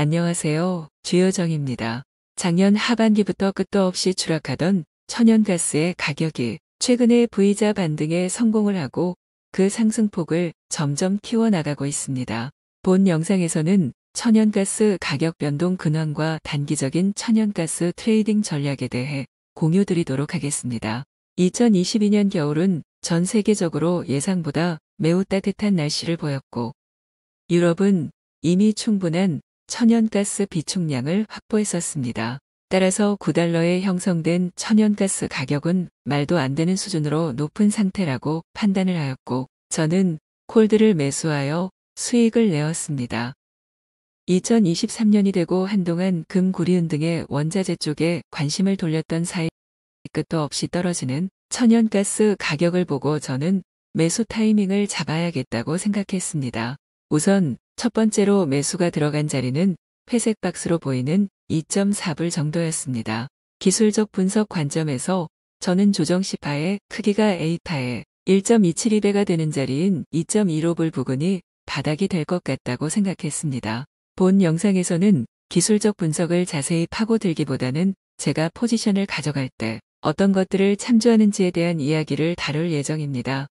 안녕하세요. 주효정입니다. 작년 하반기부터 끝도 없이 추락하던 천연가스의 가격이 최근에 V자 반등에 성공을 하고 그 상승폭을 점점 키워나가고 있습니다. 본 영상에서는 천연가스 가격 변동 근황과 단기적인 천연가스 트레이딩 전략에 대해 공유드리도록 하겠습니다. 2022년 겨울은 전 세계적으로 예상보다 매우 따뜻한 날씨를 보였고 유럽은 이미 충분한 천연가스 비축량을 확보했었습니다. 따라서 9달러에 형성된 천연가스 가격은 말도 안 되는 수준으로 높은 상태라고 판단을 하였고 저는 콜드를 매수하여 수익을 내었습니다. 2023년이 되고 한동안 금, 구리은 등의 원자재 쪽에 관심을 돌렸던 사이 끝도 없이 떨어지는 천연가스 가격을 보고 저는 매수 타이밍을 잡아야겠다고 생각했습니다. 우선 첫 번째로 매수가 들어간 자리는 회색 박스로 보이는 2.4불 정도였습니다. 기술적 분석 관점에서 저는 조정 시파의 크기가 A파의 1.272배가 되는 자리인 2.15불 부근이 바닥이 될 것 같다고 생각했습니다. 본 영상에서는 기술적 분석을 자세히 파고들기보다는 제가 포지션을 가져갈 때 어떤 것들을 참조하는지에 대한 이야기를 다룰 예정입니다.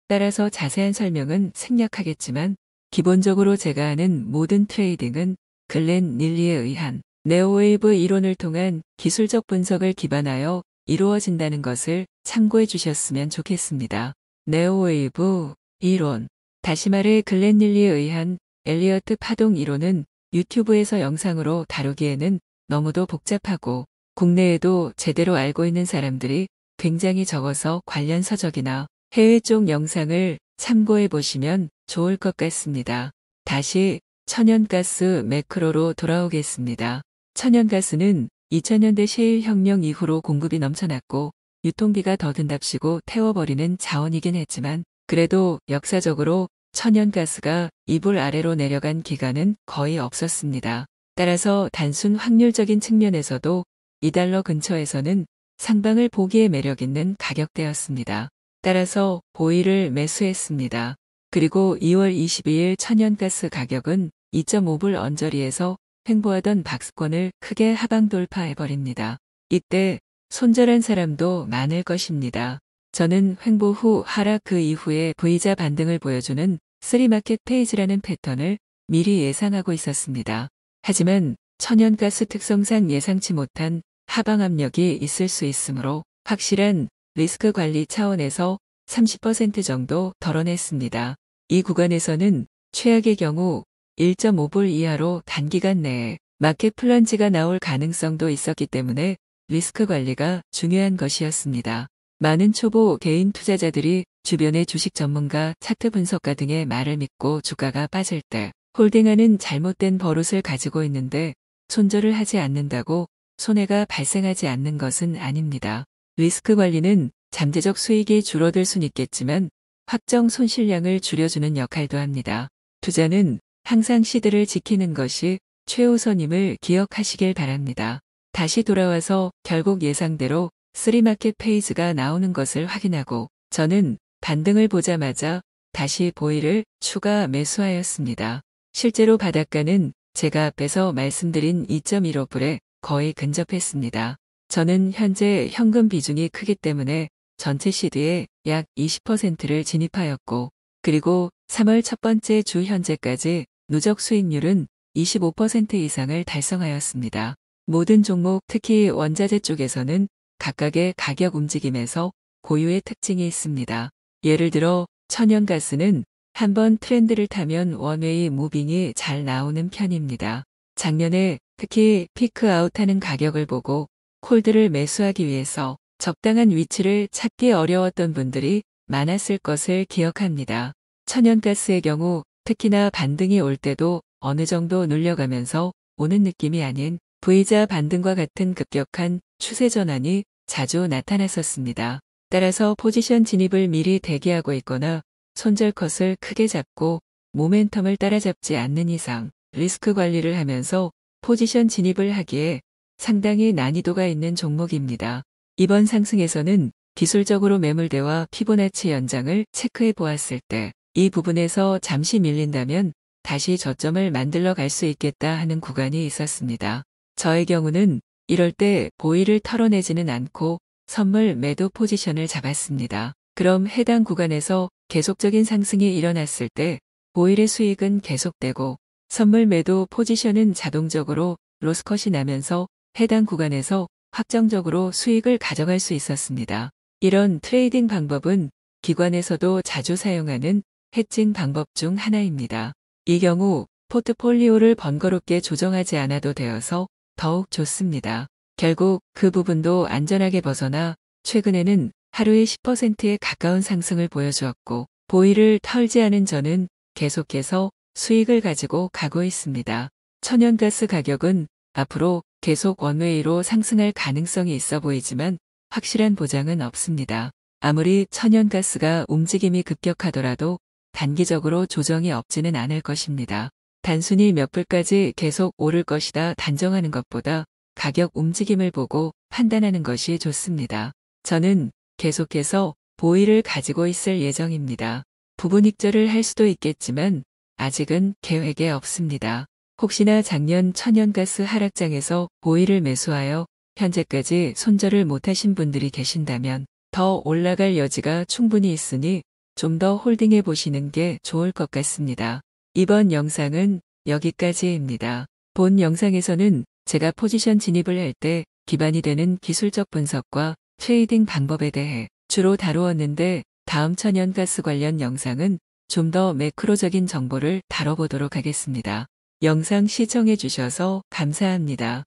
따라서 자세한 설명은 생략하겠지만 기본적으로 제가 하는 모든 트레이딩은 글렌 릴리에 의한 네오웨이브 이론을 통한 기술적 분석을 기반하여 이루어진다는 것을 참고해 주셨으면 좋겠습니다. 네오웨이브 이론. 다시 말해 글렌 릴리에 의한 엘리어트 파동 이론은 유튜브에서 영상으로 다루기에는 너무도 복잡하고 국내에도 제대로 알고 있는 사람들이 굉장히 적어서 관련 서적이나 해외 쪽 영상을 참고해 보시면 좋을 것 같습니다. 다시 천연가스 매크로로 돌아오겠습니다. 천연가스는 2000년대 셰일 혁명 이후로 공급이 넘쳐났고 유통비가 더 든답시고 태워버리는 자원이긴 했지만 그래도 역사적으로 천연가스가 2불 아래로 내려간 기간은 거의 없었습니다. 따라서 단순 확률적인 측면에서도 2달러 근처에서는 상방을 보기에 매력 있는 가격대였습니다. 따라서 보이를 매수했습니다. 그리고 2월 22일 천연가스 가격은 2.5불 언저리에서 횡보하던 박스권을 크게 하방 돌파해버립니다. 이때 손절한 사람도 많을 것입니다. 저는 횡보 후 하락 그 이후에 V자 반등을 보여주는 3마켓 페이지라는 패턴을 미리 예상하고 있었습니다. 하지만 천연가스 특성상 예상치 못한 하방 압력이 있을 수 있으므로 확실한 리스크 관리 차원에서 30% 정도 덜어냈습니다. 이 구간에서는 최악의 경우 1.5불 이하로 단기간 내에 마켓 플런지가 나올 가능성도 있었기 때문에 리스크 관리가 중요한 것이었습니다. 많은 초보 개인 투자자들이 주변의 주식 전문가, 차트 분석가 등의 말을 믿고 주가가 빠질 때 홀딩하는 잘못된 버릇을 가지고 있는데 손절을 하지 않는다고 손해가 발생하지 않는 것은 아닙니다. 리스크 관리는 잠재적 수익이 줄어들 순 있겠지만 확정 손실량을 줄여주는 역할도 합니다. 투자는 항상 시드를 지키는 것이 최우선임을 기억하시길 바랍니다. 다시 돌아와서 결국 예상대로 3마켓 페이지가 나오는 것을 확인하고 저는 반등을 보자마자 다시 보이를 추가 매수하였습니다. 실제로 바닷가는 제가 앞에서 말씀드린 2.15불에 거의 근접했습니다. 저는 현재 현금 비중이 크기 때문에 전체 시드의 약 20%를 진입하였고 그리고 3월 첫 번째 주 현재까지 누적 수익률은 25% 이상을 달성하였습니다. 모든 종목 특히 원자재 쪽에서는 각각의 가격 움직임에서 고유의 특징이 있습니다. 예를 들어 천연가스는 한번 트렌드를 타면 원웨이 무빙이 잘 나오는 편입니다. 작년에 특히 피크아웃하는 가격을 보고 콜드를 매수하기 위해서 적당한 위치를 찾기 어려웠던 분들이 많았을 것을 기억합니다. 천연가스의 경우 특히나 반등이 올 때도 어느 정도 눌려가면서 오는 느낌이 아닌 V자 반등과 같은 급격한 추세 전환이 자주 나타났었습니다. 따라서 포지션 진입을 미리 대기하고 있거나 손절 컷을 크게 잡고 모멘텀을 따라잡지 않는 이상 리스크 관리를 하면서 포지션 진입을 하기에 상당히 난이도가 있는 종목입니다. 이번 상승에서는 기술적으로 매물대와 피보나치 연장을 체크해 보았을 때 이 부분에서 잠시 밀린다면 다시 저점을 만들러 갈 수 있겠다 하는 구간이 있었습니다. 저의 경우는 이럴 때 보이를 털어내지는 않고 선물 매도 포지션을 잡았습니다. 그럼 해당 구간에서 계속적인 상승이 일어났을 때 보일의 수익은 계속되고 선물 매도 포지션은 자동적으로 로스컷이 나면서 해당 구간에서 확정적으로 수익을 가져갈 수 있었습니다. 이런 트레이딩 방법은 기관에서도 자주 사용하는 해칭 방법 중 하나입니다. 이 경우 포트폴리오를 번거롭게 조정하지 않아도 되어서 더욱 좋습니다. 결국 그 부분도 안전하게 벗어나 최근에는 하루에 10%에 가까운 상승을 보여주었고 보이를 털지 않은 저는 계속해서 수익을 가지고 가고 있습니다. 천연가스 가격은 앞으로 계속 원웨이로 상승할 가능성이 있어 보이지만 확실한 보장은 없습니다. 아무리 천연가스가 움직임이 급격하더라도 단기적으로 조정이 없지는 않을 것입니다. 단순히 몇 불까지 계속 오를 것이다 단정하는 것보다 가격 움직임을 보고 판단하는 것이 좋습니다. 저는 계속해서 보이를 가지고 있을 예정입니다. 부분 익절을 할 수도 있겠지만 아직은 계획에 없습니다. 혹시나 작년 천연가스 하락장에서 보이를 매수하여 현재까지 손절을 못하신 분들이 계신다면 더 올라갈 여지가 충분히 있으니 좀 더 홀딩해 보시는 게 좋을 것 같습니다. 이번 영상은 여기까지입니다. 본 영상에서는 제가 포지션 진입을 할 때 기반이 되는 기술적 분석과 트레이딩 방법에 대해 주로 다루었는데 다음 천연가스 관련 영상은 좀 더 매크로적인 정보를 다뤄보도록 하겠습니다. 영상 시청해 주셔서 감사합니다.